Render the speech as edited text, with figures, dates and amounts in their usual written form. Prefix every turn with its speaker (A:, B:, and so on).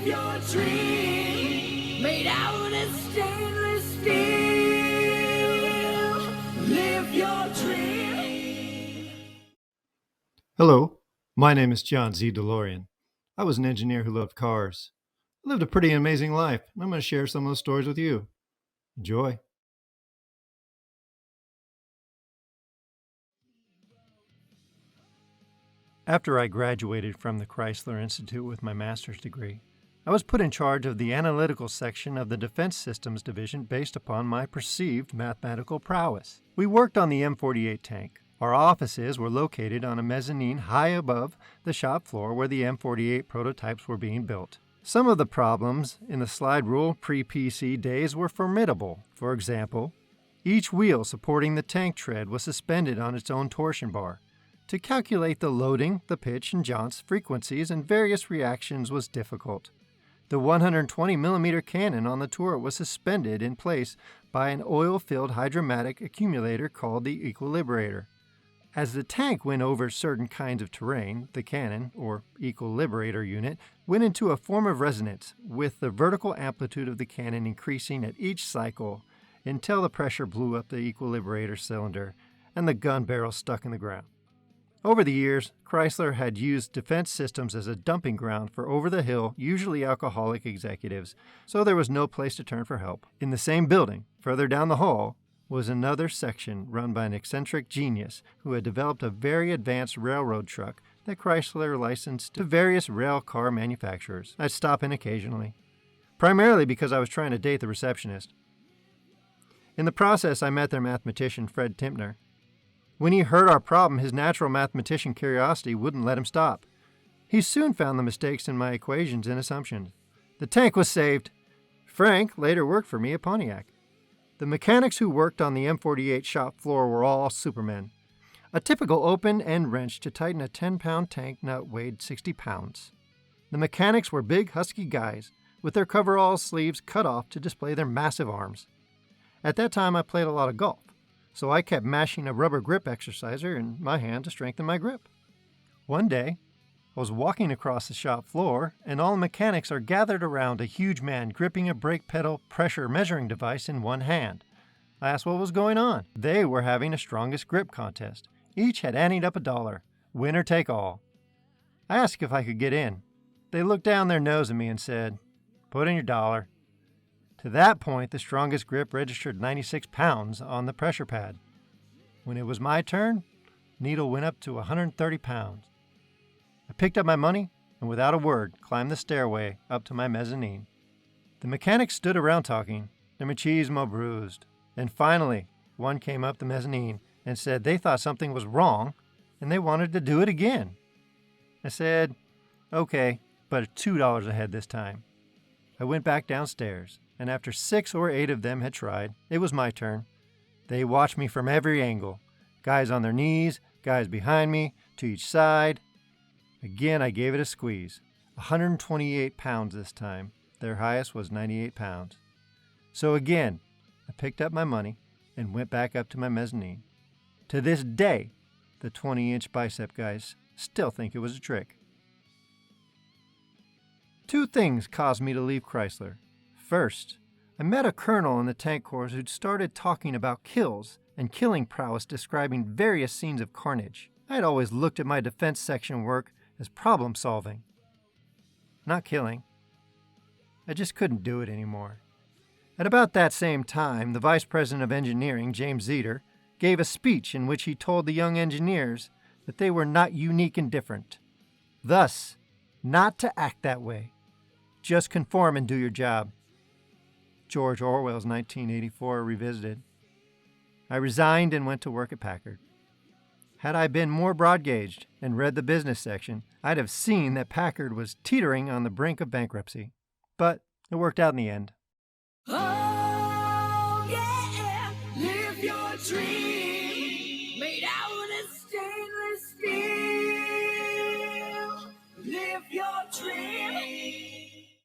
A: your dream, made out of stainless steel. Live your dream.
B: Hello, my name is Johnzdelorean. I was an engineer who loved cars. I lived a pretty amazing life, and I'm going to share some of those stories with you. Enjoy. After I graduated from the Chrysler Institute with my master's degree, I was put in charge of the analytical section of the Defense Systems Division based upon my perceived mathematical prowess. We worked on the M48 tank. Our offices were located on a mezzanine high above the shop floor where the M48 prototypes were being built. Some of the problems in the slide rule pre-PC days were formidable. For example, each wheel supporting the tank tread was suspended on its own torsion bar. To calculate the loading, the pitch, and jaunts frequencies and various reactions was difficult. The 120mm cannon on the turret was suspended in place by an oil-filled hydromatic accumulator called the equilibrator. As the tank went over certain kinds of terrain, the cannon, or equilibrator unit, went into a form of resonance, with the vertical amplitude of the cannon increasing at each cycle until the pressure blew up the equilibrator cylinder and the gun barrel stuck in the ground. Over the years, Chrysler had used defense systems as a dumping ground for over-the-hill, usually alcoholic executives, so there was no place to turn for help. In the same building, further down the hall, was another section run by an eccentric genius who had developed a very advanced railroad truck that Chrysler licensed to various rail car manufacturers. I'd stop in occasionally, primarily because I was trying to date the receptionist. In the process, I met their mathematician, Fred Timpner. When he heard our problem, his natural mathematician curiosity wouldn't let him stop. He soon found the mistakes in my equations and assumptions. The tank was saved. Frank later worked for me at Pontiac. The mechanics who worked on the M48 shop floor were all supermen. A typical open end wrench to tighten a 10-pound tank nut weighed 60 pounds. The mechanics were big, husky guys with their coverall sleeves cut off to display their massive arms. At that time, I played a lot of golf, so I kept mashing a rubber grip exerciser in my hand to strengthen my grip. One day, I was walking across the shop floor, and all the mechanics are gathered around a huge man gripping a brake pedal pressure measuring device in one hand. I asked what was going on. They were having a strongest grip contest. Each had anteed up $1, winner take all. I asked if I could get in. They looked down their nose at me and said, "Put in your $1." To that point, the strongest grip registered 96 pounds on the pressure pad. When it was my turn, needle went up to 130 pounds. I picked up my money and without a word climbed the stairway up to my mezzanine. The mechanics stood around talking, their machismo bruised. Then finally, one came up the mezzanine and said they thought something was wrong and they wanted to do it again. I said, "Okay, but $2 ahead this time." I went back downstairs, and after 6 or 8 of them had tried, it was my turn. They watched me from every angle. Guys on their knees, guys behind me, to each side. Again, I gave it a squeeze. 128 pounds this time. Their highest was 98 pounds. So again, I picked up my money and went back up to my mezzanine. To this day, the 20-inch bicep guys still think it was a trick. 2 things caused me to leave Chrysler. First, I met a colonel in the tank corps who'd started talking about kills and killing prowess, describing various scenes of carnage. I had always looked at my defense section work as problem solving, not killing. I just couldn't do it anymore. At about that same time, the Vice President of Engineering, James Zeter, gave a speech in which he told the young engineers that they were not unique and different. Thus, not to act that way. Just conform and do your job. George Orwell's 1984 revisited. I resigned and went to work at Packard. Had I been more broad-gauged and read the business section, I'd have seen that Packard was teetering on the brink of bankruptcy. But it worked out in the end.
A: Oh, yeah, live your dream, made out of stainless steel.